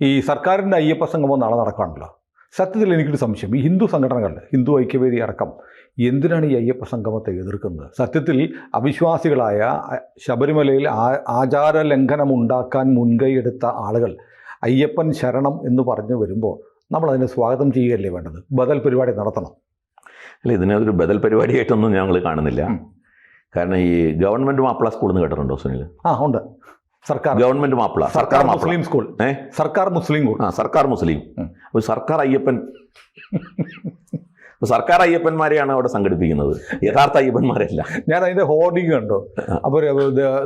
ഈ സർക്കാരിൻ്റെ അയ്യപ്പ സംഗമം നാളെ നടക്കാണല്ലോ. സത്യത്തിൽ എനിക്കൊരു സംശയം, ഈ ഹിന്ദു സംഘടനകൾ, ഹിന്ദു ഐക്യവേദി അടക്കം എന്തിനാണ് ഈ അയ്യപ്പ സംഗമത്തെ എതിർക്കുന്നത്? സത്യത്തിൽ അവിശ്വാസികളായ ശബരിമലയിൽ ആചാര ലംഘനമുണ്ടാക്കാൻ മുൻകൈയെടുത്ത ആളുകൾ അയ്യപ്പൻ ശരണം എന്ന് പറഞ്ഞു വരുമ്പോൾ നമ്മളതിനെ സ്വാഗതം ചെയ്യുകയല്ലേ വേണ്ടത്? ബദൽ പരിപാടി നടത്തണം. അല്ല, ഇതിനൊരു ബദൽ പരിപാടിയായിട്ടൊന്നും ഞങ്ങൾ കാണുന്നില്ല. കാരണം ഈ ഗവൺമെൻറ് മാപ്പിള സ്കൂൾ എന്ന് കേട്ടിട്ടുണ്ടോ സുനിൽ? ഉണ്ട്. സർക്കാർ ഗവൺമെൻറ് മാപ്പിള, സർക്കാർ മുസ്ലിം സ്കൂൾ, സർക്കാർ മുസ്ലിം സ്കൂൾ. സർക്കാർ മുസ്ലിം. ഒരു സർക്കാർ അയ്യപ്പൻ, സർക്കാർ അയ്യപ്പന്മാരെയാണ് അവിടെ സംഘടിപ്പിക്കുന്നത്, യഥാർത്ഥ അയ്യപ്പന്മാരല്ല. ഞാൻ അതിൻ്റെ ഹോർഡിങ് കണ്ടു. അപ്പോൾ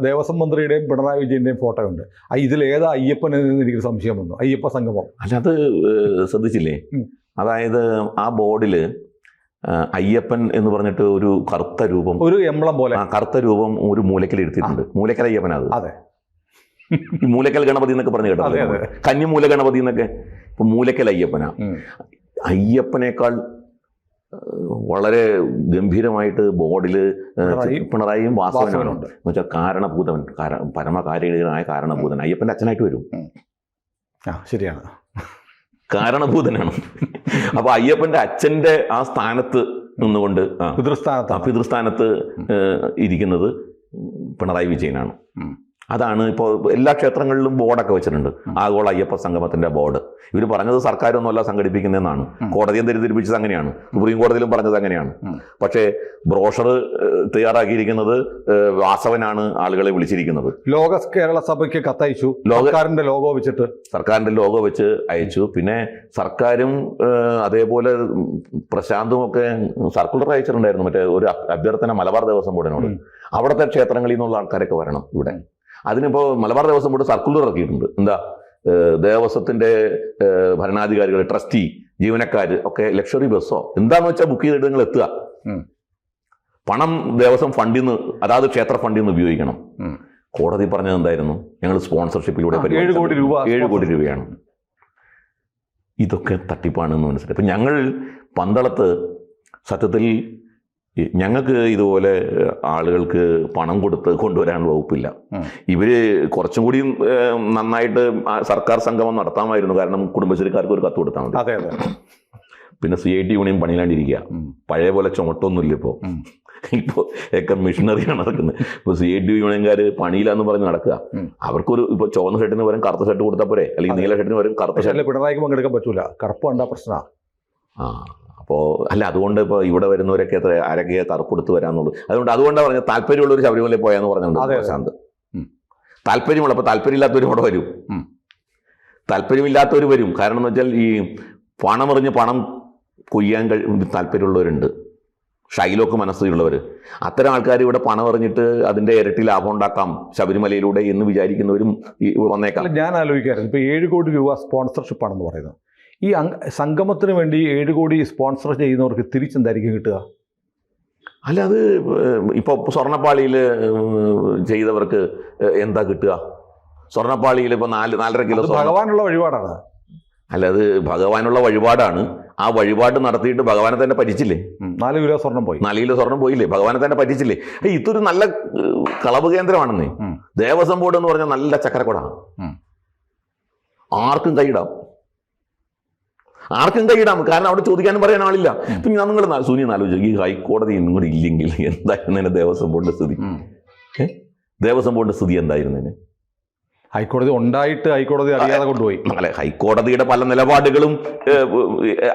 ദേവസ്വം മന്ത്രിയുടെയും പിണറായി വിജയൻ്റെയും ഫോട്ടോ ഉണ്ട്. ഇതിലേതാ അയ്യപ്പൻ എന്ന് എനിക്ക് സംശയം വന്നു. അയ്യപ്പ സംഗമം അല്ല, അത് ശ്രദ്ധിച്ചില്ലേ? അതായത് ആ ബോർഡിൽ അയ്യപ്പൻ എന്ന് പറഞ്ഞിട്ട് ഒരു കറുത്ത രൂപം, ഒരു എംബ്ലം പോലെ കറുത്ത രൂപം ഒരു മൂലക്കൽ എടുത്തിട്ടുണ്ട്. മൂലക്കൽ അയ്യപ്പനത്. അതെ, ഈ മൂലക്കൽ ഗണപതി എന്നൊക്കെ പറഞ്ഞു കേട്ടോ, കന്നിമൂല ഗണപതി എന്നൊക്കെ. ഇപ്പൊ മൂലക്കൽ അയ്യപ്പനാ. അയ്യപ്പനേക്കാൾ വളരെ ഗംഭീരമായിട്ട് ബോർഡിൽ പിണറായിയും വാസവനുണ്ട്. എന്ന് വെച്ചാൽ കാരണഭൂതൻ, പരമകാര്യനായ കാരണഭൂതൻ അയ്യപ്പൻ്റെ അച്ഛനായിട്ട് വരും. ശരിയാണ്, കാരണഭൂതനാണ്. അപ്പൊ അയ്യപ്പന്റെ അച്ഛന്റെ ആ സ്ഥാനത്ത് നിന്നുകൊണ്ട് പിതൃസ്ഥാനത്ത് ഇരിക്കുന്നത് പിണറായി വിജയനാണ്. അതാണ് ഇപ്പോൾ എല്ലാ ക്ഷേത്രങ്ങളിലും ബോർഡൊക്കെ വെച്ചിട്ടുണ്ട്, ആഗോള അയ്യപ്പ സംഗമത്തിന്റെ ബോർഡ്. ഇവർ പറഞ്ഞത് സർക്കാരൊന്നുമല്ല സംഘടിപ്പിക്കുന്നതെന്നാണ്. കോടതിയും തെറ്റിദ്ധരിപ്പിച്ചത് അങ്ങനെയാണ്, സുപ്രീം കോടതിയിലും പറഞ്ഞത് അങ്ങനെയാണ്. പക്ഷേ ബ്രോഷർ തയ്യാറാക്കിയിരിക്കുന്നത് വാസവനാണ് ആളുകളെ വിളിച്ചിരിക്കുന്നത്. ലോക കേരള സഭയ്ക്ക് കത്തയച്ചു, സർക്കാരിന്റെ ലോഗോ വെച്ചിട്ട്, സർക്കാരിന്റെ ലോഗോ വെച്ച് അയച്ചു. പിന്നെ സർക്കാരും അതേപോലെ പ്രശാന്തും ഒക്കെ സർക്കുലർ അയച്ചിട്ടുണ്ടായിരുന്നു, മറ്റേ ഒരു അഭ്യർത്ഥന മലബാർ ദേവസ്വം ബോർഡിനോട്. അവിടുത്തെ ക്ഷേത്രങ്ങളിൽ നിന്നുള്ള ആൾക്കാരൊക്കെ വരണം ഇവിടെ. അതിനിപ്പോൾ മലബാർ ദേവസ്വം ബോർഡ് സർക്കുലർ ഇറക്കിയിട്ടുണ്ട്. എന്താ, ദേവസ്വത്തിന്റെ ഭരണാധികാരികൾ, ട്രസ്റ്റി, ജീവനക്കാർ ഒക്കെ ലക്ഷറി ബസ്സോ എന്താന്ന് വെച്ചാൽ ബുക്ക് ചെയ്തിട്ട് നിങ്ങൾ എത്തുക. പണം ദേവസ്വം ഫണ്ടിൽ നിന്ന്, അതായത് ക്ഷേത്ര ഫണ്ടിൽ നിന്ന് ഉപയോഗിക്കണം. കോടതി പറഞ്ഞത് എന്തായിരുന്നു? ഞങ്ങൾ സ്പോൺസർഷിപ്പിലൂടെ 7 കോടി രൂപയാണ്. ഇതൊക്കെ തട്ടിപ്പാണെന്ന് മനസ്സിലായി. അപ്പം ഞങ്ങൾ പന്തളത്ത് സത്യത്തിൽ ഞങ്ങൾക്ക് ഇതുപോലെ ആളുകൾക്ക് പണം കൊടുത്ത് കൊണ്ടുവരാൻ വകുപ്പില്ല. ഇവര് കുറച്ചും കൂടി നന്നായിട്ട് സർക്കാർ സംഗമം നടത്താമായിരുന്നു. കാരണം കുടുംബശ്രീക്കാർക്ക് ഒരു കത്ത് കൊടുത്താൽ മതി. പിന്നെ CIT യൂണിയൻ പണിയിലാണ്ടിരിക്കുക. പഴയ പോലെ ചുമട്ടൊന്നുമില്ല ഇപ്പോൾ ഒക്കെ മെഷീനറിയാണ് നടക്കുന്നത്. ഇപ്പോൾ CIT യൂണിയൻകാർ പണിയിലാന്ന് പറഞ്ഞ് നടക്കുക. അവർക്കൊരു ഇപ്പോൾ ചുവന്ന ഷർട്ടിന് പകരം കറുത്ത ഷർട്ട് കൊടുത്താൽ പോരെ, അല്ലെങ്കിൽ നീല ഷർട്ടിന് പകരം കറുത്ത ഷർട്ട്. പിണറായിക്ക് പങ്കെടുക്കാൻ പറ്റൂല, കറുപ്പ് കണ്ടാ പ്രശ്നമാണ്. അപ്പോൾ അല്ല, അതുകൊണ്ട് ഇപ്പോൾ ഇവിടെ വരുന്നവരൊക്കെ ആരൊക്കെ കറുപ്പെടുത്ത് വരാന്നുള്ളൂ. അതുകൊണ്ടാണ് പറഞ്ഞത് താല്പര്യമുള്ളവർ ശബരിമലയിൽ പോയാന്ന് പറഞ്ഞിട്ടുണ്ട് പ്രശാന്ത്. താല്പര്യമുള്ള, അപ്പോൾ താല്പര്യമില്ലാത്തവരും അവിടെ വരും, താല്പര്യമില്ലാത്തവർ വരും. കാരണം എന്ന് വെച്ചാൽ ഈ പണമെറിഞ്ഞ് പണം കൊയ്യാൻ താല്പര്യമുള്ളവരുണ്ട്, ഷൈലോക്ക് മനസ്സിലുള്ളവർ. അത്തരം ആൾക്കാർ ഇവിടെ പണം എറിഞ്ഞിട്ട് അതിൻ്റെ ഇരട്ടി ലാഭം ഉണ്ടാക്കാം ശബരിമലയിലൂടെ എന്ന് വിചാരിക്കുന്നവരും വന്നേക്കാം. ഞാൻ ആലോചിക്കാറുണ്ട്, ഇപ്പോൾ 7 കോടി രൂപ സ്പോൺസർഷിപ്പ് ആണെന്ന് പറയുന്നത്. ഈ സംഗമത്തിന് വേണ്ടി 7 കോടി സ്പോൺസർ ചെയ്യുന്നവർക്ക് തിരിച്ചെന്തായിരിക്കും കിട്ടുക? അല്ല, അത് ഇപ്പോൾ സ്വർണ്ണപ്പാളിയിൽ ചെയ്തവർക്ക് എന്താ കിട്ടുക? സ്വർണ്ണപ്പാളിയിൽ ഇപ്പോൾ 4.5 കിലോ ഭഗവാനുള്ള വഴിപാടാണ്. അല്ല, അത് ഭഗവാനുള്ള വഴിപാടാണ്. ആ വഴിപാട് നടത്തിയിട്ട് ഭഗവാനെ തന്നെ പറ്റിച്ചില്ലേ? 4 കിലോ സ്വർണം പോയി. 4 കിലോ സ്വർണം പോയില്ലേ? ഭഗവാനെ തന്നെ പറ്റിച്ചില്ലേ? ഇതൊരു നല്ല കളവ് കേന്ദ്രമാണെന്നേ. ദേവസ്വം ബോർഡ് എന്ന് പറഞ്ഞാൽ നല്ല ചക്കരക്കൊടാണ്. ആർക്കും കൈയിടാം, കാരണം അവിടെ ചോദിക്കാനും പറയാൻ ആളില്ല. പിന്നെ നിങ്ങൾ സുനിൽ ആലോചിച്ചു, ഈ ഹൈക്കോടതി ഇങ്ങോട്ട് ഇല്ലെങ്കിൽ എന്തായിരുന്നതിന് ദേവസ്വം ബോർഡിന്റെ സ്ഥിതി? ദേവസ്വം ബോർഡിന്റെ സ്ഥിതി എന്തായിരുന്നതിന്? ഹൈക്കോടതി ഉണ്ടായിട്ട് ഹൈക്കോടതി അറിയാതെ കൊണ്ടുപോയി. അല്ലെ, ഹൈക്കോടതിയുടെ പല നിലപാടുകളും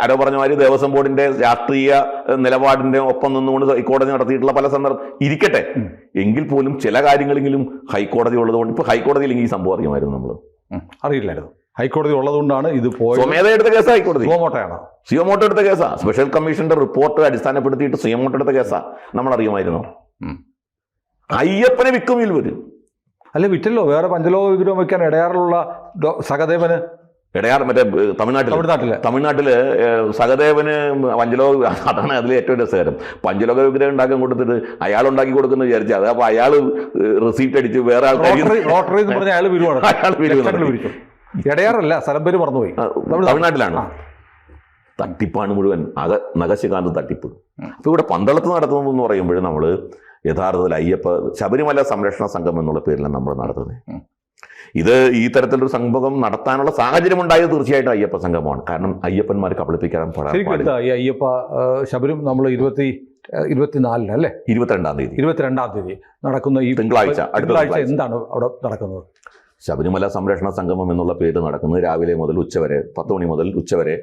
ആരോ പറഞ്ഞ മാതിരി ദേവസ്വം ബോർഡിന്റെ രാഷ്ട്രീയ നിലപാടിന്റെ ഒപ്പം നിന്നുകൊണ്ട് ഹൈക്കോടതി നടത്തിയിട്ടുള്ള പല സന്ദർഭം ഇരിക്കട്ടെ. എങ്കിൽ പോലും ചില കാര്യങ്ങളെങ്കിലും ഹൈക്കോടതി ഉള്ളതുകൊണ്ട്, ഇപ്പൊ ഹൈക്കോടതി ഇല്ലെങ്കിൽ ഈ സംഭവം അറിയുമായിരുന്നു? നമ്മൾ അറിയില്ലായിരുന്നു. ഹൈക്കോടതി ഉള്ളതുകൊണ്ടാണ് ഇത് സ്വമേധ എടുത്ത കേസാ. ഹൈക്കോടതി സിയോമോട്ടോ എടുത്ത കേസാ. സ്പെഷ്യൽ കമ്മീഷന്റെ റിപ്പോർട്ട് അടിസ്ഥാനപ്പെടുത്തിയിട്ട് സിയോമോട്ടോ എടുത്ത കേസാ. നമ്മൾ അറിയുമായിരുന്നോ? അയ്യപ്പനെ വിൽക്കും വരും. അല്ലെ, വിറ്റല്ലോ. വേറെ പഞ്ചലോക വിഗ്രഹം വെക്കാൻ ഇടയാറിലുള്ള സഹദേവന്, ഇടയാർ മറ്റേ തമിഴ്നാട്ടില് സഹദേവന് പഞ്ചലോക, അതാണ് അതിൽ ഏറ്റവും രസകരം. പഞ്ചലോക വിഗ്രഹം ഉണ്ടാക്കാൻ കൊടുത്തിട്ട് അയാൾ ഉണ്ടാക്കി കൊടുക്കുന്ന വിചാരിച്ചത്. അത് അപ്പൊ അയാൾ റിസീപ്റ്റ് അടിച്ച് വേറെ ആൾക്കാർ ഇടയാറല്ല, സ്ഥലം പേര് മറന്നുപോയി. തമിഴ്നാട്ടിലാണ്. തട്ടിപ്പാണ് മുഴുവൻ. നഖശികാന്ത് തട്ടിപ്പ്. അപ്പൊ ഇവിടെ പന്തളത്ത് നടത്തുന്നതെന്ന് പറയുമ്പോൾ നമ്മൾ യഥാർത്ഥത്തിൽ ശബരിമല സംരക്ഷണ സംഘം എന്നുള്ള പേരിലാണ് നമ്മൾ നടത്തുന്നത്. ഇത് ഈ തരത്തിലൊരു സംഭവം നടത്താനുള്ള സാഹചര്യം ഉണ്ടായത് തീർച്ചയായിട്ടും അയ്യപ്പ സംഗമമാണ്. കാരണം അയ്യപ്പന്മാർ കബളിപ്പിക്കാൻ പാടില്ല. ഈ അയ്യപ്പ ശബരിമല നമ്മൾ 24 അല്ലേ, 22-ാം തീയതി നടക്കുന്ന ഈ തിങ്കളാഴ്ച എന്താണ് അവിടെ നടക്കുന്നത്? ശബരിമല സംരക്ഷണ സംഗമം എന്നുള്ള പേര് നടക്കുന്നത് രാവിലെ മുതൽ ഉച്ചവരെ 10 മണി മുതൽ ഉച്ചവരെ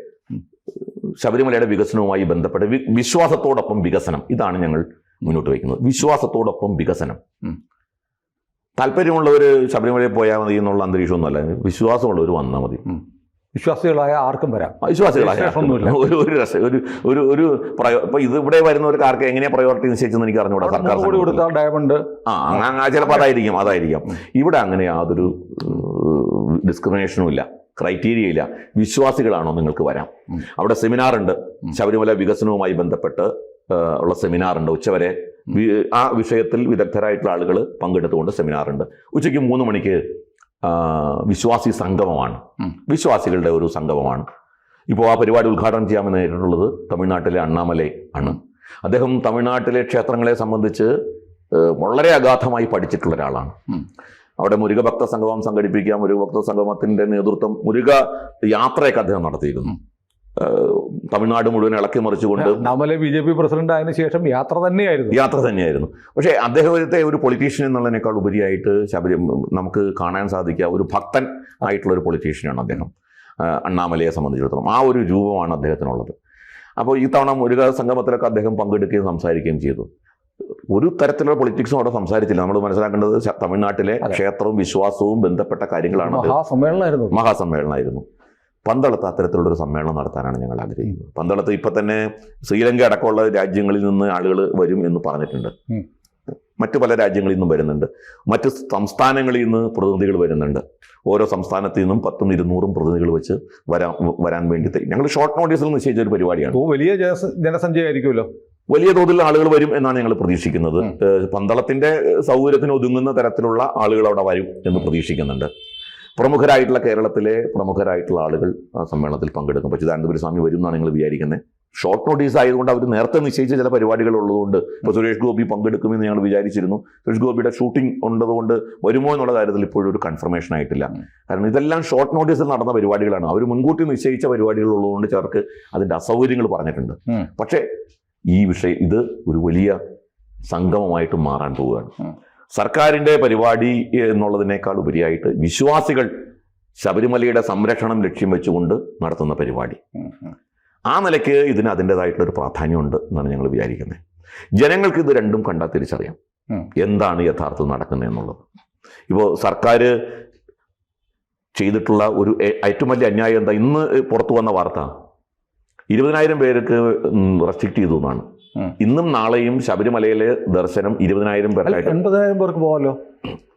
ശബരിമലയുടെ വികസനവുമായി ബന്ധപ്പെട്ട് വിശ്വാസത്തോടൊപ്പം വികസനം, ഇതാണ് ഞങ്ങൾ മുന്നോട്ട് വയ്ക്കുന്നത്. വിശ്വാസത്തോടൊപ്പം വികസനം. താല്പര്യമുള്ളവർ ശബരിമലയിൽ പോയാൽ മതി എന്നുള്ള അന്തരീക്ഷമൊന്നുമല്ല, വിശ്വാസമുള്ളവർ വന്നാൽ മതി. വിശ്വാസികളായ ആർക്കും വരാം. വിശ്വാസികളായ ഒരു ഇപ്പൊ ഇത് ഇവിടെ വരുന്നവർക്ക് ആർക്ക് എങ്ങനെയാ പ്രയോറിറ്റി നിശ്ചയിച്ചെന്ന് എനിക്ക് അറിഞ്ഞുകൂടാ. സർക്കാർ ഡയമണ്ട് ചിലപ്പോൾ അതായിരിക്കാം. ഇവിടെ അങ്ങനെ യാതൊരു ഡിസ്ക്രിമിനേഷനും ഇല്ല, ക്രൈറ്റീരിയ ഇല്ല. വിശ്വാസികളാണോ നിങ്ങൾക്ക് വരാം. അവിടെ സെമിനാറുണ്ട്, ശബരിമല വികസനവുമായി ബന്ധപ്പെട്ട് ഉള്ള സെമിനാറുണ്ട്. ഉച്ചവരെ ആ വിഷയത്തിൽ വിദഗ്ധരായിട്ടുള്ള ആളുകൾ പങ്കെടുത്തുകൊണ്ട് സെമിനാറുണ്ട്. ഉച്ചയ്ക്ക് 3 മണിക്ക് വിശ്വാസി സംഗമമാണ്, വിശ്വാസികളുടെ ഒരു സംഗമമാണ്. ഇപ്പോൾ ആ പരിപാടി ഉദ്ഘാടനം ചെയ്യാമെന്ന് നേരിട്ടുള്ളത് തമിഴ്നാട്ടിലെ അണ്ണാമലൈ ആണ്. അദ്ദേഹം തമിഴ്നാട്ടിലെ ക്ഷേത്രങ്ങളെ സംബന്ധിച്ച് വളരെ അഗാധമായി പഠിച്ചിട്ടുള്ള ഒരാളാണ്. അവിടെ മുരുക ഭക്ത സംഗമം സംഘടിപ്പിക്കുക, മുരുക ഭക്ത സംഗമത്തിൻ്റെ നേതൃത്വം, മുരുക യാത്രയൊക്കെ അദ്ദേഹം നടത്തിയിരുന്നു. തമിഴ്നാട് മുഴുവൻ ഇളക്കി മറിച്ചുകൊണ്ട് അണ്ണാമലൈ BJP പ്രസിഡന്റ് ആയതിനു ശേഷം യാത്ര തന്നെയായിരുന്നു. പക്ഷേ അദ്ദേഹത്തെ ഒരു പൊളിറ്റീഷ്യൻ എന്നുള്ളതിനേക്കാൾ ഉപരിയായിട്ട് നമുക്ക് കാണാൻ സാധിക്കുക ഒരു ഭക്തൻ ആയിട്ടുള്ള ഒരു പൊളിറ്റീഷ്യനാണ് അദ്ദേഹം. അണ്ണാമലയെ സംബന്ധിച്ചിടത്തോളം ആ ഒരു രൂപമാണ് അദ്ദേഹത്തിനുള്ളത്. അപ്പോൾ ഈ തവണ മുരുക സംഗമത്തിലൊക്കെ അദ്ദേഹം പങ്കെടുക്കുകയും സംസാരിക്കുകയും ചെയ്തു. ഒരു തരത്തിലുള്ള പൊളിറ്റിക്സും അവിടെ സംസാരിച്ചില്ല. നമ്മൾ മനസ്സിലാക്കേണ്ടത് തമിഴ്നാട്ടിലെ ക്ഷേത്രവും വിശ്വാസവും ബന്ധപ്പെട്ട കാര്യങ്ങളാണ്. മഹാസമ്മേളനമായിരുന്നു. പന്തളത്ത് അത്തരത്തിലുള്ളൊരു സമ്മേളനം നടത്താനാണ് ഞങ്ങൾ ആഗ്രഹിക്കുന്നത്. പന്തളത്ത് ഇപ്പം തന്നെ ശ്രീലങ്ക അടക്കമുള്ള രാജ്യങ്ങളിൽ നിന്ന് ആളുകൾ വരും എന്ന് പറഞ്ഞിട്ടുണ്ട്. മറ്റു പല രാജ്യങ്ങളിൽ നിന്നും വരുന്നുണ്ട്, മറ്റ് സംസ്ഥാനങ്ങളിൽ നിന്ന് പ്രതിനിധികൾ വരുന്നുണ്ട്. ഓരോ സംസ്ഥാനത്തു നിന്നും 10ഉം 200ഉം പ്രതിനിധികൾ വെച്ച് വരാൻ വേണ്ടി ഞങ്ങൾ ഷോർട്ട് നോട്ടീസിൽ നിശ്ചയിച്ച ഒരു പരിപാടിയാണ്. വലിയ ജനസംഖ്യയായിരിക്കുമല്ലോ, വലിയ തോതിൽ ആളുകൾ വരും എന്നാണ് ഞങ്ങൾ പ്രതീക്ഷിക്കുന്നത്. പന്തളത്തിന്റെ സൗകര്യത്തിന് ഒതുങ്ങുന്ന തരത്തിലുള്ള ആളുകൾ അവിടെ വരും എന്ന് പ്രതീക്ഷിക്കുന്നുണ്ട്. പ്രമുഖരായിട്ടുള്ള കേരളത്തിലെ പ്രമുഖരായിട്ടുള്ള ആളുകൾ ആ സമ്മേളനത്തിൽ പങ്കെടുക്കും. ചിദാനന്ദപുരി സ്വാമി വരും എന്നാണ് നിങ്ങൾ വിചാരിക്കുന്നത്. ഷോർട്ട് നോട്ടീസ് ആയതുകൊണ്ട് അവർ നേരത്തെ നിശ്ചയിച്ച ചില പരിപാടികൾ ഉള്ളതുകൊണ്ട് ഇപ്പോൾ സുരേഷ് ഗോപി പങ്കെടുക്കുമെന്ന് ഞങ്ങൾ വിചാരിച്ചിരുന്നു. സുരേഷ് ഗോപിയുടെ ഷൂട്ടിംഗ് ഉള്ളതുകൊണ്ട് വരുമോ എന്നുള്ള കാര്യത്തിൽ ഇപ്പോഴും ഒരു കൺഫർമേഷൻ ആയിട്ടില്ല. കാരണം ഇതെല്ലാം ഷോർട്ട് നോട്ടീസിൽ നടന്ന പരിപാടികളാണ്. അവർ മുൻകൂട്ടി നിശ്ചയിച്ച പരിപാടികൾ ഉള്ളതുകൊണ്ട് ചിലർക്ക് അതിൻ്റെ അസൗകര്യങ്ങൾ പറഞ്ഞിട്ടുണ്ട്. പക്ഷേ ഇത് ഒരു വലിയ സംഗമമായിട്ട് മാറാൻ പോവുകയാണ്. സർക്കാരിൻ്റെ പരിപാടി എന്നുള്ളതിനേക്കാൾ ഉപരിയായിട്ട് വിശ്വാസികൾ ശബരിമലയുടെ സംരക്ഷണം ലക്ഷ്യം വെച്ചുകൊണ്ട് നടത്തുന്ന പരിപാടി. ആ നിലയ്ക്ക് ഇതിന് അതിൻ്റെതായിട്ടുള്ളൊരു പ്രാധാന്യമുണ്ട് എന്നാണ് ഞങ്ങൾ വിചാരിക്കുന്നത്. ജനങ്ങൾക്ക് ഇത് രണ്ടും കണ്ടാൽ തിരിച്ചറിയാം എന്താണ് യഥാർത്ഥത്തിൽ നടക്കുന്നത് എന്നുള്ളത്. ഇപ്പോൾ സർക്കാർ ചെയ്തിട്ടുള്ള ഒരു ഏറ്റവും വലിയ അന്യായം എന്താ? ഇന്ന് പുറത്തു വന്ന വാർത്ത 20,000 പേർക്ക് റെസ്ട്രിക്റ്റ് ചെയ്തു എന്നാണ്. ഇന്നും നാളെയും ശബരിമലയിലെ ദർശനം 20,000 പേർക്കായിട്ട് 80,000 പേർക്ക് പോകാമല്ലോ.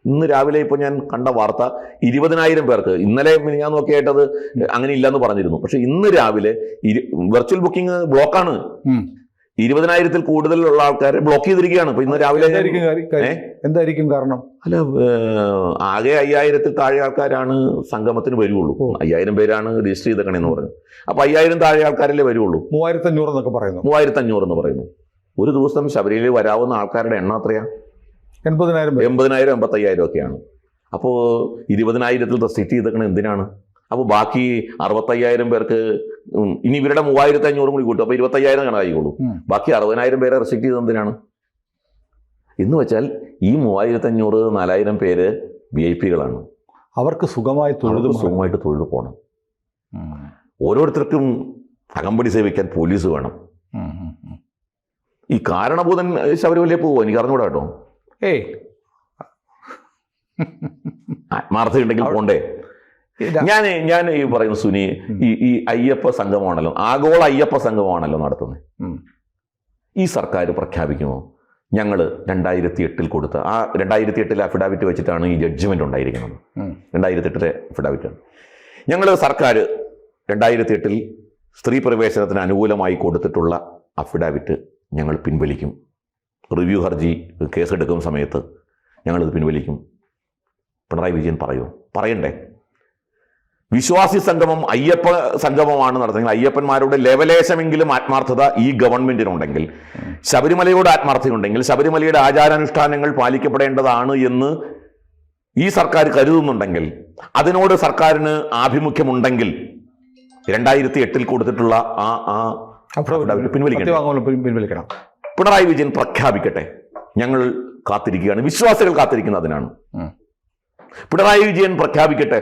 ഇന്ന് രാവിലെ ഇപ്പോൾ ഞാൻ കണ്ട വാർത്ത 20,000 പേർക്ക്. ഇന്നലെ ഞാൻ നോക്കിയായിട്ടത് അങ്ങനെ ഇല്ലെന്ന് പറഞ്ഞിരുന്നു. പക്ഷെ ഇന്ന് രാവിലെ വെർച്വൽ ബുക്കിംഗ് ബ്ലോക്കാണ്. 20,000-ൽ കൂടുതലുള്ള ആൾക്കാരെ ബ്ലോക്ക് ചെയ്തിരിക്കുകയാണ്. ഇപ്പൊ ഇന്ന് രാവിലെ എന്തായിരിക്കും കാരണം? അല്ല, ആകെ 5,000-ൽ താഴെ ആൾക്കാരാണ് സംഗമത്തിന് വരുള്ളൂ. 5,000 പേരാണ് രജിസ്റ്റർ ചെയ്തേക്കണെന്ന് പറഞ്ഞു. അപ്പൊ 5,000 താഴെ ആൾക്കാരല്ലേ വരുള്ളൂ. 3,500 എന്നൊക്കെ പറയുന്നു. 3,500 എന്ന് പറയുന്നു. ഒരു ദിവസം ശബരിമലയിൽ വരാവുന്ന ആൾക്കാരുടെ എണ്ണം എത്രയാ? 80,000, 85,000 ഒക്കെയാണ്. അപ്പോൾ 20,000-ൽ റെസ്ട്രിക്റ്റ് ചെയ്തേക്കണത് എന്തിനാണ്? അപ്പോൾ ബാക്കി 65,000 പേർക്ക് ഇനി ഇവരുടെ 3,500 കൂടി കൂട്ടും. അപ്പോൾ 25,000 കണക്കായിക്കോളൂ. ബാക്കി 60,000 പേരെ റെസ്ട്രിക്റ്റ് ചെയ്തത് എന്തിനാണ് എന്ന് വെച്ചാൽ ഈ 3,500 4,000 പേര് VIP-കളാണ്. അവർക്ക് സുഖമായിട്ട് തൊഴിൽ പോകണം. ഓരോരുത്തർക്കും അകമ്പടി സേവിക്കാൻ പോലീസ് വേണം. ഈ കാരണഭൂതൻ ശബരിമലയിൽ പോവോ? എനിക്ക് അറിഞ്ഞൂടാ കേട്ടോ. ആത്മാർത്ഥതയുണ്ടെങ്കിൽ പോണ്ടേ? ഞാൻ ഈ പറയുന്ന സുനി, ഈ അയ്യപ്പ സംഘമാണല്ലോ, ആഗോള അയ്യപ്പ സംഘമാണല്ലോ നടത്തുന്നത്. ഈ സർക്കാർ പ്രഖ്യാപിക്കുമോ ഞങ്ങൾ 2008-ൽ കൊടുത്ത ആ 2008-ലെ അഫിഡാവിറ്റ് വെച്ചിട്ടാണ് ഈ ജഡ്ജ്മെന്റ് ഉണ്ടായിരിക്കുന്നത്. 2008-ലെ അഫിഡാവിറ്റാണ്. സർക്കാർ 2008-ൽ സ്ത്രീ പ്രവേശനത്തിന് അനുകൂലമായി കൊടുത്തിട്ടുള്ള അഫിഡാവിറ്റ് ഞങ്ങൾ പിൻവലിക്കും. റിവ്യൂ ഹർജി കേസെടുക്കുന്ന സമയത്ത് ഞങ്ങളിത് പിൻവലിക്കും. പിണറായി വിജയൻ പറയണ്ടേ? വിശ്വാസി സംഗമം അയ്യപ്പ സംഗമമാണ് നടത്തുന്നത്. അയ്യപ്പന്മാരുടെ ലെവലേശമെങ്കിലും ആത്മാർത്ഥത ഈ ഗവൺമെന്റിനുണ്ടെങ്കിൽ, ശബരിമലയോട് ആത്മാർത്ഥതയുണ്ടെങ്കിൽ, ശബരിമലയുടെ ആചാരാനുഷ്ഠാനങ്ങൾ പാലിക്കപ്പെടേണ്ടതാണ് എന്ന് ഈ സർക്കാർ കരുതുന്നുണ്ടെങ്കിൽ, അതിനോട് സർക്കാരിന് ആഭിമുഖ്യമുണ്ടെങ്കിൽ 2008 കൊടുത്തിട്ടുള്ള പിൻവലിക്കണം. പിണറായി വിജയൻ പ്രഖ്യാപിക്കട്ടെ. ഞങ്ങൾ കാത്തിരിക്കുകയാണ്, വിശ്വാസികൾ കാത്തിരിക്കുന്നതിനാണ്. പിണറായി വിജയൻ പ്രഖ്യാപിക്കട്ടെ,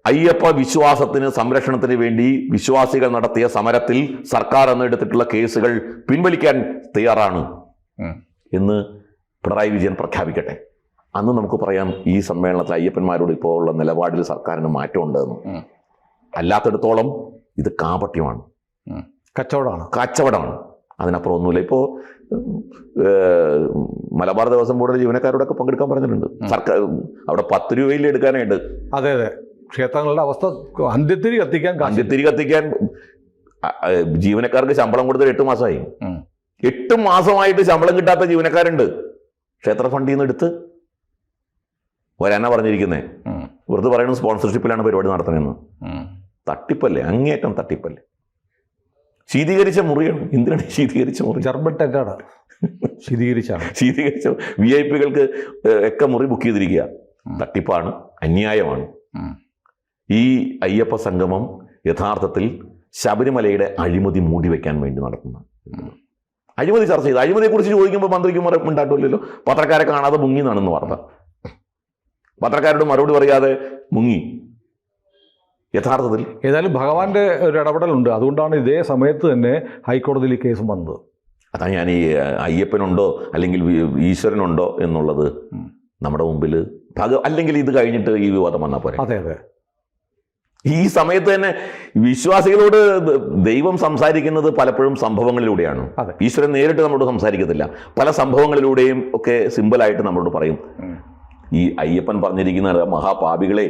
അയ്യപ്പ വിശ്വാസത്തിന് സംരക്ഷണത്തിന് വേണ്ടി വിശ്വാസികൾ നടത്തിയ സമരത്തിൽ സർക്കാർ എന്നെടുത്തിട്ടുള്ള കേസുകൾ പിൻവലിക്കാൻ തയ്യാറാണ് എന്ന് പിണറായി വിജയൻ പ്രഖ്യാപിക്കട്ടെ. അന്ന് നമുക്ക് പറയാം ഈ സമ്മേളനത്തിൽ അയ്യപ്പന്മാരോട് ഇപ്പോൾ ഉള്ള നിലപാടിൽ സർക്കാരിന് മാറ്റമുണ്ടെന്ന്. അല്ലാത്തിടത്തോളം ഇത് കാപട്യമാണ്, കച്ചവടമാണ്. അതിനപ്പുറം ഒന്നുമില്ല. ഇപ്പോൾ മലബാർ ദേവസ്വം ബോർഡിലെ ജീവനക്കാരോടൊക്കെ പങ്കെടുക്കാൻ പറഞ്ഞിട്ടുണ്ട്. സർക്കാർ അവിടെ 10 രൂപയിൽ എടുക്കാനായിട്ട്. അതെ, ക്ഷേത്രങ്ങളുടെ അവസ്ഥ അന്ത്യത്തിരി കത്തിക്കാൻ ജീവനക്കാർക്ക് ശമ്പളം കൊടുത്തിട്ട് 8 മാസമായി. 8 മാസമായിട്ട് ശമ്പളം കിട്ടാത്ത ജീവനക്കാരുണ്ട്. ക്ഷേത്ര ഫണ്ടിൽ നിന്ന് എടുത്ത് വരാനാ പറഞ്ഞിരിക്കുന്നേ. വെറുതെ പറയുന്നത് സ്പോൺസർഷിപ്പിലാണ് പരിപാടി നടത്തണമെന്ന്. തട്ടിപ്പല്ലേ, അങ്ങേയറ്റം തട്ടിപ്പല്ലേ. ശീതീകരിച്ച മുറിയാണ്. എന്തിനാണ് ശീതീകരിച്ച മുറി? ജർബട്ടാണ് ശീതീകരിച്ച VIP-കൾക്ക് ഒക്കെ മുറി ബുക്ക് ചെയ്തിരിക്കുക. തട്ടിപ്പാണ്, അന്യായമാണ്. ഈ അയ്യപ്പ സംഗമം യഥാർത്ഥത്തിൽ ശബരിമലയുടെ അഴിമതി മൂടിവെക്കാൻ വേണ്ടി നടത്തുന്ന അഴിമതി ചർച്ച ചെയ്ത്, അഴിമതിയെക്കുറിച്ച് ചോദിക്കുമ്പോൾ മന്ത്രിക്കുമാർ ഉണ്ടാക്കില്ലല്ലോ. പത്രക്കാരെ കാണാതെ മുങ്ങി എന്നാണെന്ന് വാർത്ത. പത്രക്കാരോട് മറുപടി പറയാതെ മുങ്ങി. യഥാർത്ഥത്തിൽ ഏതായാലും ഭഗവാന്റെ ഒരു ഇടപെടലുണ്ട്. അതുകൊണ്ടാണ് ഇതേ സമയത്ത് തന്നെ ഹൈക്കോടതിയിൽ ഈ കേസും വന്നത്. അതാ ഞാൻ ഈ അയ്യപ്പനുണ്ടോ അല്ലെങ്കിൽ ഈശ്വരനുണ്ടോ എന്നുള്ളത് നമ്മുടെ മുമ്പിൽ അല്ലെങ്കിൽ ഇത് കഴിഞ്ഞിട്ട് ഈ വിവാദം വന്നാൽ പോരെ. അതെ, ഈ സമയത്ത് തന്നെ വിശ്വാസികളോട് ദൈവം സംസാരിക്കുന്നത് പലപ്പോഴും സംഭവങ്ങളിലൂടെയാണ്. ഈശ്വരൻ നേരിട്ട് നമ്മളോട് സംസാരിക്കത്തില്ല. പല സംഭവങ്ങളിലൂടെയും ഒക്കെ സിമ്പിളായിട്ട് നമ്മളോട് പറയും. ഈ അയ്യപ്പൻ പറഞ്ഞിരിക്കുന്ന മഹാപാപികളെ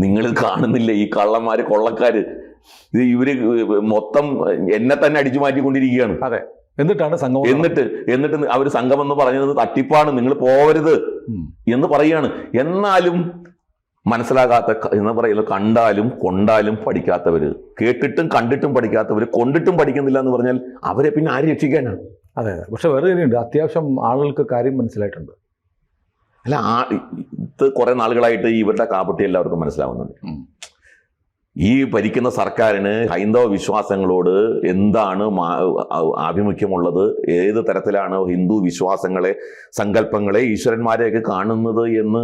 നിങ്ങൾ കാണുന്നില്ല, ഈ കള്ളന്മാര് കൊള്ളക്കാര് ഇവര് മൊത്തം എന്നെ തന്നെ അടിച്ചു മാറ്റിക്കൊണ്ടിരിക്കുകയാണ്. അതെ, എന്നിട്ടാണ് സംഗമം. എന്നിട്ട് അവർ സംഘം എന്ന് പറഞ്ഞത് തട്ടിപ്പാണ്, നിങ്ങൾ പോവരുത് എന്ന് പറയുകയാണ്. എന്നാലും മനസ്സിലാകാത്ത എന്ന് പറയുന്നത്, കണ്ടാലും കൊണ്ടാലും പഠിക്കാത്തവര്, കേട്ടിട്ടും കണ്ടിട്ടും പഠിക്കാത്തവര്, കൊണ്ടിട്ടും പഠിക്കുന്നില്ല എന്ന് പറഞ്ഞാൽ അവരെ പിന്നെ ആര് രക്ഷിക്കാനാണ്? അതെ, പക്ഷെ വേറെ കാര്യമുണ്ട്. അത്യാവശ്യം ആളുകൾക്ക് കാര്യം മനസ്സിലായിട്ടുണ്ട്. അല്ല, ഇത് കുറെ നാളുകളായിട്ട് ഇവരുടെ കാപട്ടി എല്ലാവർക്കും മനസ്സിലാവുന്നുണ്ട്. ഈ ഭരിക്കുന്ന സർക്കാരിന് ഹൈന്ദവ വിശ്വാസങ്ങളോട് എന്താണ് ആഭിമുഖ്യമുള്ളത്, ഏത് തരത്തിലാണ് ഹിന്ദു വിശ്വാസങ്ങളെ, സങ്കല്പങ്ങളെ, ഈശ്വരന്മാരെയൊക്കെ കാണുന്നത് എന്ന്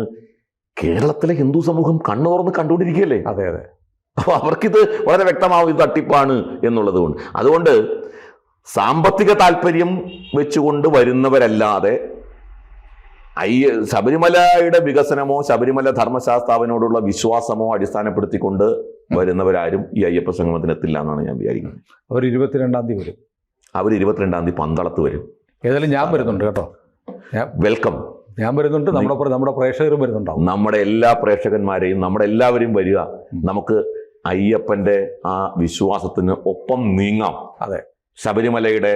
കേരളത്തിലെ ഹിന്ദു സമൂഹം കണ്ണു തുറന്ന് കണ്ടുകൊണ്ടിരിക്കുകയല്ലേ. അതെ, അപ്പോൾ അവർക്കിത് വളരെ വ്യക്തമാവും ഇത് തട്ടിപ്പാണ് എന്നുള്ളത് കൊണ്ട്. അതുകൊണ്ട് സാമ്പത്തിക താല്പര്യം വെച്ചുകൊണ്ട് വരുന്നവരല്ലാതെ ശബരിമലയുടെ വികസനമോ ശബരിമല ധർമ്മശാസ്താവിനോടുള്ള വിശ്വാസമോ അടിസ്ഥാനപ്പെടുത്തിക്കൊണ്ട് വരുന്നവരാരും ഈ അയ്യപ്പ സംഗമത്തിന് എത്തില്ല എന്നാണ് ഞാൻ വിചാരിക്കുന്നത്. അവർ 22-ാം തീയതി വരും. അവർ 22-ാം തീയതി പന്തളത്ത് വരും. ഏതായാലും ഞാൻ വരുന്നുണ്ട് കേട്ടോ. വെൽക്കം. ഞാൻ വരുന്നുണ്ട്, നമ്മുടെ പ്രേക്ഷകരും വരുന്നുണ്ടാവും. നമ്മുടെ എല്ലാ പ്രേക്ഷകന്മാരെയും, നമ്മുടെ എല്ലാവരും വരിക. നമുക്ക് അയ്യപ്പന്റെ ആ വിശ്വാസത്തിന് ഒപ്പം നീങ്ങാം. അതെ, ശബരിമലയുടെ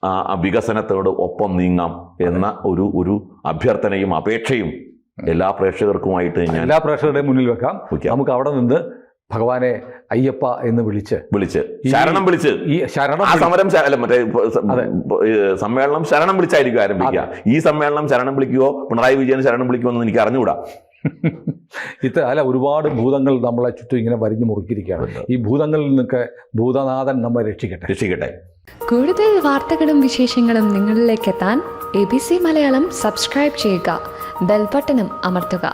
ആ വികസനത്തോട് ഒപ്പം നീങ്ങാം എന്ന ഒരു അഭ്യർത്ഥനയും അപേക്ഷയും എല്ലാ പ്രേക്ഷകർക്കുമായിട്ട് ഞാൻ എല്ലാ പ്രേക്ഷകരുടെയും മുന്നിൽ വെക്കാം. നമുക്ക് അവിടെ നിന്ന് ഭഗവാനെ അയ്യപ്പ എന്ന് വിളിച്ച് ശരണം വിളിച്ച് ഈ സമരം സമ്മേളനം ശരണം വിളിച്ചായിരിക്കും ആരംഭിക്കുക. ഈ സമ്മേളനം ശരണം വിളിക്കുകയോ പിണറായി വിജയൻ ശരണം വിളിക്കുമോ എന്ന് എനിക്ക് അറിഞ്ഞുകൂടാ. അല്ല, ഒരുപാട് ഭൂതങ്ങൾ നമ്മളെ ചുറ്റും ഇങ്ങനെ വരിഞ്ഞു മുറുക്കിയിരിക്കുകയാണ്. ഈ ഭൂതങ്ങളിൽ നിന്നൊക്കെ ഭൂതനാഥൻ നമ്മെ രക്ഷിക്കട്ടെ. കൂടുതൽ വാർത്തകളും വിശേഷങ്ങളും നിങ്ങളിലേക്ക് എത്താൻ ABC മലയാളം സബ്സ്ക്രൈബ് ചെയ്യുക, ബെൽ ബട്ടണും അമർത്തുക.